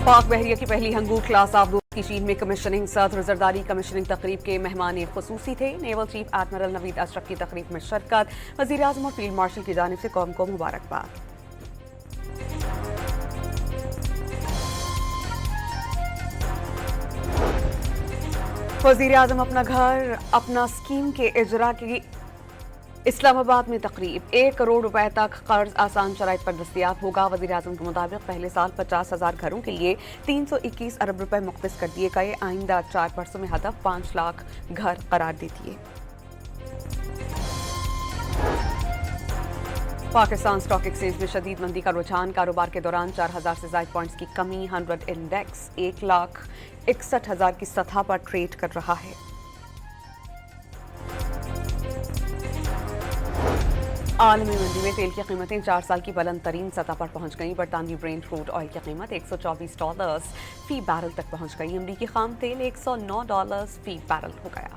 पाक बहरिया की पहली हंगू क्लास आबदूद की चीन में कमिश्निंग सदर जरदारी कमिश्निंग तकरीब के मेहमान खुसूसी थे। Naval chief admiral Naveed Ashraf की तकरीब में शिरकत, वजीर आजम और फील्ड मार्शल की जानिब से कौम को मुबारकबाद। वजीर आजम अपना घर अपना स्कीम के इजरा की इस्लामाबाद में तकरीब, 1 करोड़ रुपए तक कर्ज आसान शराइत पर दस्तयाब होगा। वज़ीर आज़म के मुताबिक पहले साल 50,000 घरों के लिए 321 अरब रुपए मुख्तस कर दिए गए। आइंदा 4 बरसों में हदफ 5 लाख घर करार देती है। पाकिस्तान स्टॉक एक्सचेंज में शदीद मंदी का रुझान, कारोबार के दौरान 4,000 से ज़ायद पॉइंट्स की कमी। 100 इंडेक्स 1,61,000 की सतह पर ट्रेड कर रहा है। आलमी मंडी में तेल की कीमतें 4 साल की बुलंद तरीन सतह पर पहुंच गईं। बरतानवी ब्रेंट क्रूड ऑयल की कीमत $124 फी बैरल तक पहुंच गई। अमरीकी खाम तेल $109 फी बैरल हो गया।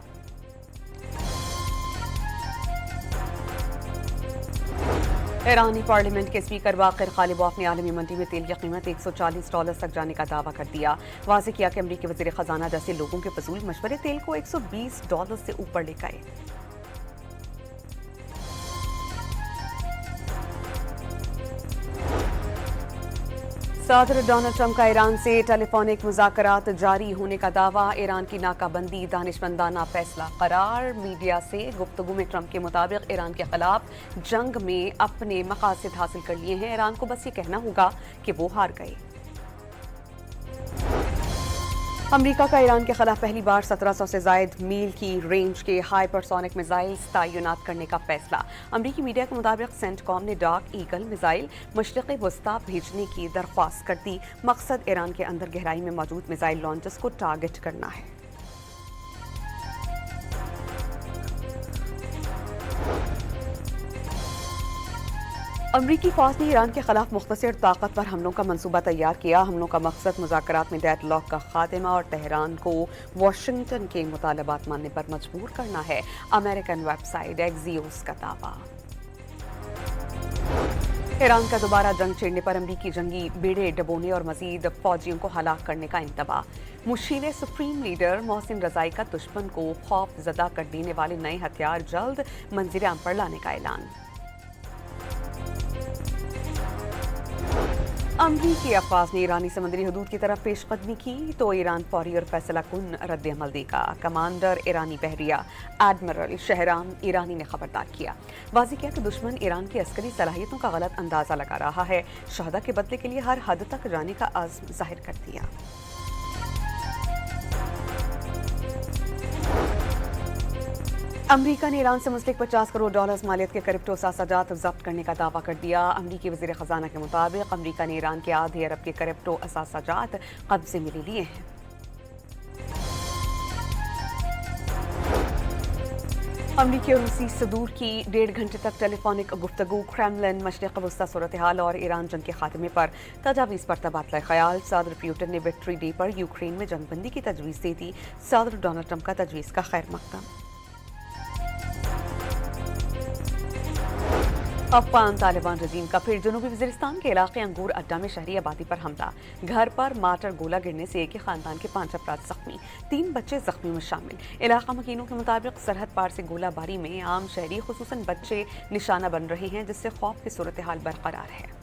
ईरानी पार्लियामेंट के स्पीकर बाकिर गालिबोफ ने आलमी मंडी में तेल की कीमत $140 तक जाने का दावा कर दिया। वाज़ेह किया कि अमरीकी वज़ीर खजाना जैसे लोगों के फजूल मशवरे तेल को $120 से ऊपर ले गए। सदर डोनाल्ड ट्रंप का ईरान से टेलीफोनिक मुज़ाकरात जारी होने का दावा। ईरान की नाकाबंदी दानिशमंदाना फैसला करार। मीडिया से गुफ्तगू में ट्रंप के मुताबिक ईरान के खिलाफ जंग में अपने मकासद हासिल कर लिए हैं। ईरान को बस ये कहना होगा कि वो हार गए। अमरीका का ईरान के खिलाफ पहली बार 1700 से जायद मील की रेंज के हाइपरसोनिक मिसाइल्स तैनात करने का फैसला। अमरीकी मीडिया के मुताबिक सेंटकॉम ने डार्क ईगल मिसाइल मशरिक़ वस्ता भेजने की दरख्वास्त कर दी। मकसद ईरान के अंदर गहराई में मौजूद मिसाइल लॉन्चर्स को टारगेट करना है। अमरीकी फौज ने ईरान के खिलाफ मुख्तसर ताकतवर हमलों का मंसूबा तैयार किया। हमलों का मकसद मुज़ाकरात में डेडलॉक का खात्मा और तेहरान को वाशिंगटन के मुतालबात मानने पर मजबूर करना है। अमेरिकन वेबसाइट एक्सियोस का दावा। ईरान का दोबारा जंग छेड़ने पर अमरीकी जंगी बेड़े डबोने और मजीद फौजियों को हलाक करने का इंतबा। मुशीर सुप्रीम लीडर मोहसिन रजाई का दुश्मन को खौफ ज़दा कर देने वाले नए हथियार जल्द मंजिल आम पर लाने का ऐलान। अमरीकी अफवाज ने ईरानी समुद्री हदूद की तरफ पेशकदमी की तो ईरान फौरी और फैसला कुन रद्द अमल देगा। कमांडर ईरानी बहरिया एडमिरल शहराम ईरानी ने खबरदार किया। वाज़ेह किया कि दुश्मन ईरान की अस्करी सलाहियतों का गलत अंदाजा लगा रहा है। शहदा के बदले के लिए हर हद तक जाने का आज़्म जाहिर कर दिया। अमरीका ने ईरान से मुस्लिक $50 करोड़ मालियत के क्रिप्टो असासाजात जब्त करने का दावा कर दिया। अमरीकी वज़ीर खजाना के मुताबिक अमरीका ने ईरान के आधे अरब के क्रिप्टो असासाजात कब्जे में ले लिए हैं। अमरीकी और रूसी सदूर की 1.5 घंटे तक टेलीफोनिक गुफ्तगू। क्रेमलिन मशरिक़ वस्ता सूरत हाल और ईरान जंग के खात्मे पर तजावीज़ पर तबादला ख्याल। सदर पुतिन ने विक्ट्री डे पर यूक्रेन में जंगबंदी की तजवीज़ दे दी। सदर डोनाल्ड ट्रंप का तजवीज़ का खैर मकदम। अफगान तालिबान रजीम का फिर जनूबी वज़ीरिस्तान के इलाके अंगूर अड्डा में शहरी आबादी पर हमला। घर पर माटर गोला गिरने से एक ही खानदान के 5 अफराद जख्मी, 3 बच्चे जख्मी में शामिल। इलाका मकीनों के मुताबिक सरहद पार से गोलाबारी में आम शहरी खुसूसन बच्चे निशाना बन रहे हैं, जिससे खौफ की सूरत हाल बरकरार है।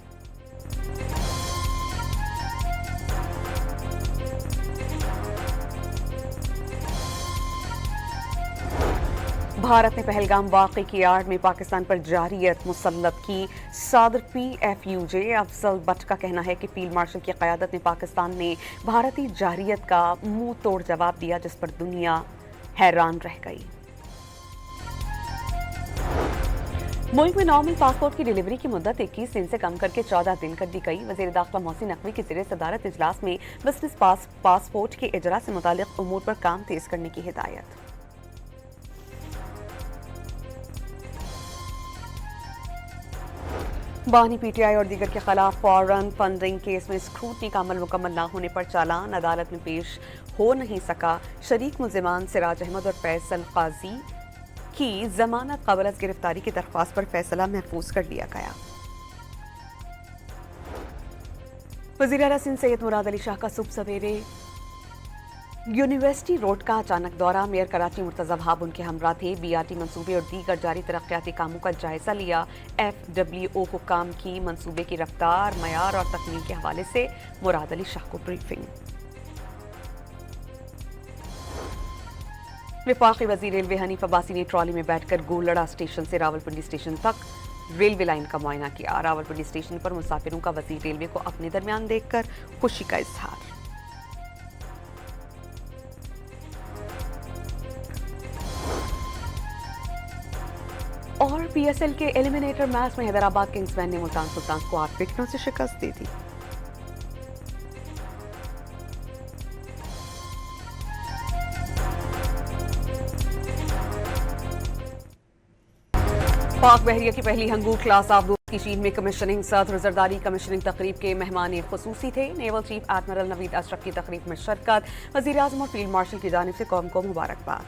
भारत ने पहलगाम वाक़े की आड़ में पाकिस्तान पर जारियत मुसल्लत की। सदर PFUJ अफजल भट्ट का कहना है कि फील्ड मार्शल की क़यादत में पाकिस्तान ने भारतीय जारियत का मुंह तोड़ जवाब दिया, जिस पर दुनिया हैरान रह गई। मुल्क में नॉर्मल पासपोर्ट की डिलीवरी की मुद्दत 21 दिन से कम करके 14 दिन कर दी गई। वज़ीर दाखिला मोहसिन नकवी की ज़ेर सदारत इजलास में बिजनेस पासपोर्ट के इजरा से मुतालिक उमूर पर काम तेज करने की हिदायत। बानी PTI और दीगर के खिलाफ फॉरेन फंडिंग केस में स्क्रूटनी का अमल मुकम्मल न होने पर चालान अदालत में पेश हो नहीं सका। शरीक मुल्जिमान सिराज अहमद और फैसल काजी की जमानत कबल अज़ गिरफ्तारी की दरख्वास्त पर फैसला महफूज कर लिया गया। वज़ीर आला सिंध सैयद मुराद अली शाह का सुबह सवेरे यूनिवर्सिटी रोड का अचानक दौरा। मेयर कराची मुर्तज़ा वहाब उनके हमरा थे। बीआरटी मंसूबे और दीगर जारी तरक्याती कामों का जायजा लिया। FWO हुक्काम की मंसूबे की रफ्तार, मयार और तकमील के हवाले से मुराद अली शाह को ब्रीफिंग। वफाकी वज़ीर रेलवे हनीफ अब्बासी ने ट्रॉली में बैठकर गोलड़ा स्टेशन से रावलपिंडी स्टेशन तक रेलवे लाइन का मुआयना किया। रावलपिंडी स्टेशन पर मुसाफिरों का वज़ीर रेलवे को अपने दरमियान देखकर खुशी का इजहार। और PSL के एलिमिनेटर मैच में हैदराबाद किंग्समैन ने मुल्तान सुल्तान को 8 विकेटों से शिकस्त दी थी। पाक बहरिया की पहली हंगूर क्लास आबदूज की चीन में कमीशनिंग। सदर जरदारी कमीशनिंग तकरीब के मेहमान खुसूसी थे। Naval chief admiral Naveed Ashraf की तकरीब में शिरकत। वज़ीर आज़म और फील्ड मार्शल की जानिब से कौम को मुबारकबाद।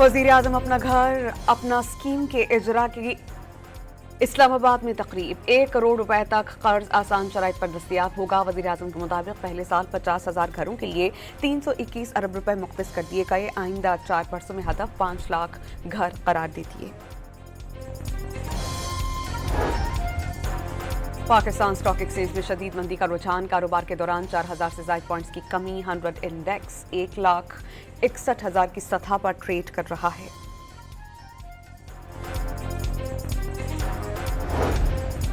वज़ीर आज़म अपना घर अपना स्कीम के इजरा की इस्लामाबाद में तकरीब। 1 करोड़ रुपए तक कर्ज आसान शराइत पर दस्तयाब होगा। वज़ीर आज़म के मुताबिक पहले साल 50,000 घरों के लिए 321 अरब रुपए मुख्तस कर दिए गए। आइंदा 4 बरसों में हदफ 5 लाख घर करार देती है। पाकिस्तान स्टॉक एक्सचेंज में शदीद मंदी का रुझान। कारोबार के दौरान 4,000 से ज़ायद पॉइंट्स की कमी। 100 इंडेक्स 1,61,000 की सतह पर ट्रेड कर रहा है।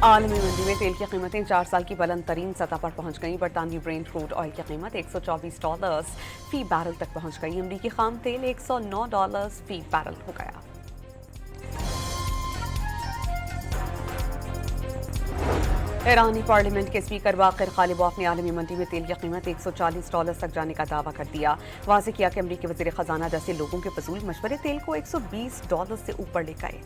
आलमी मंडी में तेल की कीमतें 4 साल की बुलंद तरीन सतह पर पहुंच गई। बरतानवी ब्रेंट क्रूड ऑयल की कीमत $124 फी बैरल तक पहुंच गई। अमरीकी खाम तेल $109 फी बैरल हो गया। ईरानी पार्लियामेंट के स्पीकर बाकिर गालिबॉफ ने आलमी मंडी में तेल की कीमत $140 तक जाने का दावा कर दिया। वाज़ेह किया कि अमरीकी वज़ीर खजाना जैसे लोगों के फजूल मशवरे तेल को $120 से ऊपर ले गए।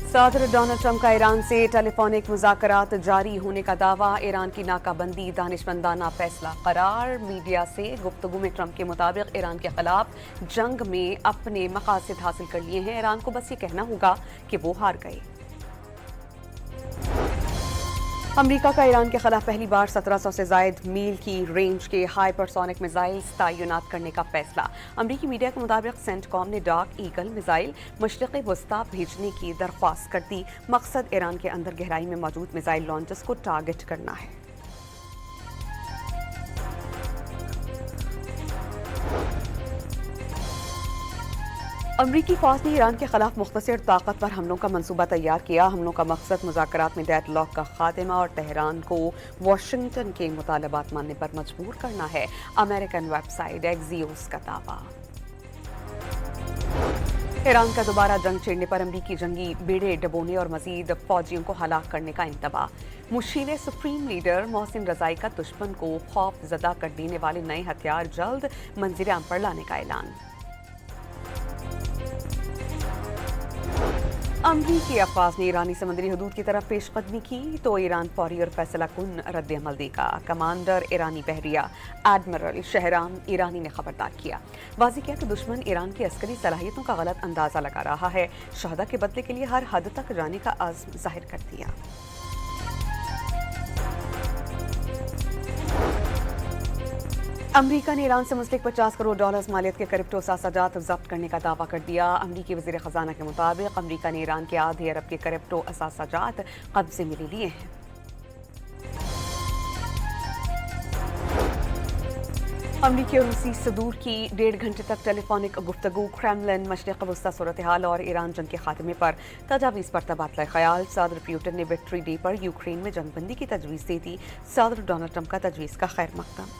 सदर डोनाल्ड ट्रंप का ईरान से टेलीफोनिक मुज़ाकरात जारी होने का दावा। ईरान की नाकाबंदी दानिशमंदाना फैसला करार। मीडिया से गुफ्तगू में ट्रंप के मुताबिक ईरान के खिलाफ जंग में अपने मकासद हासिल कर लिए हैं। ईरान को बस ये कहना होगा कि वो हार गए। अमरीका का ईरान के खिलाफ पहली बार 1700 से जायद मील की रेंज के हाइपरसोनिक मिसाइल्स तैनात करने का फैसला। अमरीकी मीडिया के मुताबिक सेंटकॉम ने डार्क ईगल मिसाइल मशरिक़ी वस्ता भेजने की दरख्वास्त कर दी। मकसद ईरान के अंदर गहराई में मौजूद मिसाइल लॉन्चर्स को टारगेट करना है। अमरीकी फौज ने ईरान के खिलाफ मुख्तसर ताकतवर हमलों का मंसूबा तैयार किया। हमलों का मकसद मुज़ाकरात में डेडलॉक का खात्मा और तेहरान को वाशिंगटन के मुतालबात मानने पर मजबूर करना है। अमेरिकन वेबसाइट एक्सियोस का दावा। ईरान का दोबारा जंग छेड़ने पर अमरीकी जंगी बेड़े डबोने और मजीद फौजियों को हलाक करने का इंतबाह। मुशील सुप्रीम लीडर मोहसिन रजाई का दुश्मन को खौफ ज़दा कर देने वाले नए हथियार जल्द मंजिल आम पर लाने का ऐलान। अमरीकी अफवाज ने ईरानी समुद्री हदूद की तरफ पेशकदमी की तो ईरान फौरी और फैसला कुन रद्द अमल देगा। कमांडर ईरानी बहरिया एडमिरल शहराम ईरानी ने खबरदार किया। वाज़ेह किया कि दुश्मन ईरान की अस्करी सलाहियतों का गलत अंदाज़ा लगा रहा है। शहदा के बदले के लिए हर हद तक जाने का अज़्म जाहिर कर दिया। अमरीका ने ईरान से मुंसलिक $50 करोड़ मालियत के क्रिप्टो असासाजात जब्त करने का दावा कर दिया। अमरीकी वज़ीर खजाना के मुताबिक अमरीका ने ईरान के आधे अरब के क्रिप्टो असासाजात कब्जे में ले लिए हैं। अमरीकी और रूसी सदूर की 1.5 घंटे तक टेलीफोनिक गुफ्तगू। क्रेमलिन मशरिक़ वस्ता सूरत हाल और ईरान जंग के खात्मे पर तजावीज़ पर तबादला ख्याल। सदर पुतिन ने विक्ट्री डे पर यूक्रेन में जंगबंदी की तजवीज़ दे दी। सदर डोनाल्ड ट्रंप का तजवीज़ का खैर मकदम।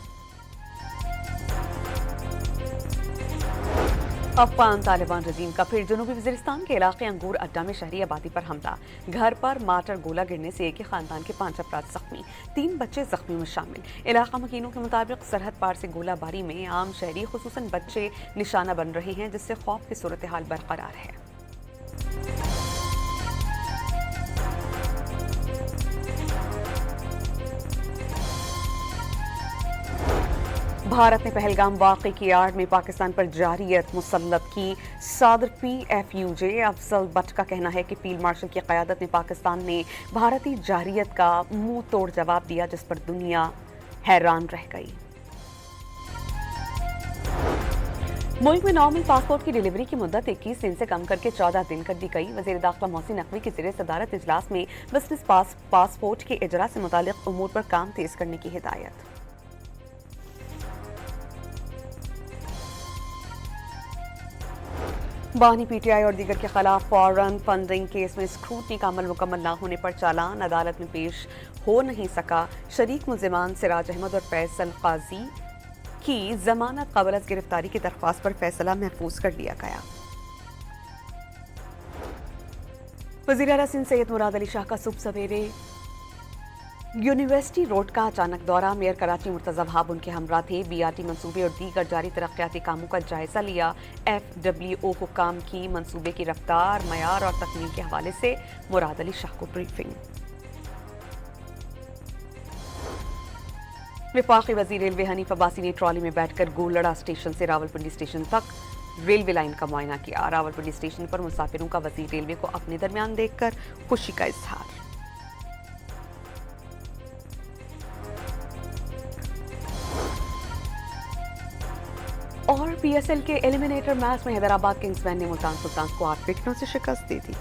अफगान तालिबान रजीम का फिर जनूबी वज़ीरिस्तान के इलाके अंगूर अड्डा में शहरी आबादी पर हमला। घर पर मार्टर गोला गिरने से एक ही खानदान के 5 अफराद जख्मी, 3 बच्चे जख्मियों में शामिल। इलाका मकीनों के मुताबिक सरहद पार से गोलाबारी में आम शहरी खुसूसन बच्चे निशाना बन रहे हैं, जिससे खौफ की सूरत हाल बरकरार है। भारत ने पहलगाम वाक़े की आड़ में पाकिस्तान पर जारियत मुसल्लत की। सदर PFUJ अफजल भट्ट का कहना है कि फील्ड मार्शल की क़यादत में पाकिस्तान ने भारतीय जारियत का मुंह तोड़ जवाब दिया, जिस पर दुनिया हैरान रह गई। मुल्क में नॉर्मल पासपोर्ट की डिलीवरी की मुद्दत 21 दिन से कम करके 14 दिन कर दी गई। वज़ीर दाखिला मोहसिन नकवी की ज़ेरे सदारत इजलास में बिजनेस पासपोर्ट के इजरा से मुतालिक उमूर पर काम तेज करने की हिदायत। बानी PTI और दीगर के खिलाफ फॉरेन फंडिंग केस में स्क्रूटनी का अमल मुकम्मल न होने पर चालान अदालत में पेश हो नहीं सका। शरीक मुल्जिमान सिराज अहमद और फैसल काजी की जमानत कबल अज़ गिरफ्तारी की दरख्वास्त पर फैसला महफूज कर लिया गया। वज़ीर आला सिंध सैयद मुराद अली शाह का सुबह सवेरे यूनिवर्सिटी रोड का अचानक दौरा। मेयर कराची मुर्तज़ा वहाब उनके हमरा थे। BRT मंसूबे और दीगर जारी तरक्याती कामों का जायजा लिया। FWO हुक्काम की मंसूबे की रफ्तार, मयार और तकमील के हवाले से मुराद अली शाह को ब्रीफिंग। वफाकी वज़ीर रेलवे हनीफ अब्बासी ने ट्रॉली में बैठकर गोलड़ा स्टेशन से रावलपिंडी स्टेशन तक रेलवे लाइन का मुआयना किया। रावलपिंडी स्टेशन पर मुसाफिरों का वज़ीर रेलवे को अपने दरमियान देखकर खुशी का इजहार। और PSL के एलिमिनेटर मैच में हैदराबाद किंग्समैन ने मुल्तान सुल्तान को 8 विकेटों से शिकस्त दी थी।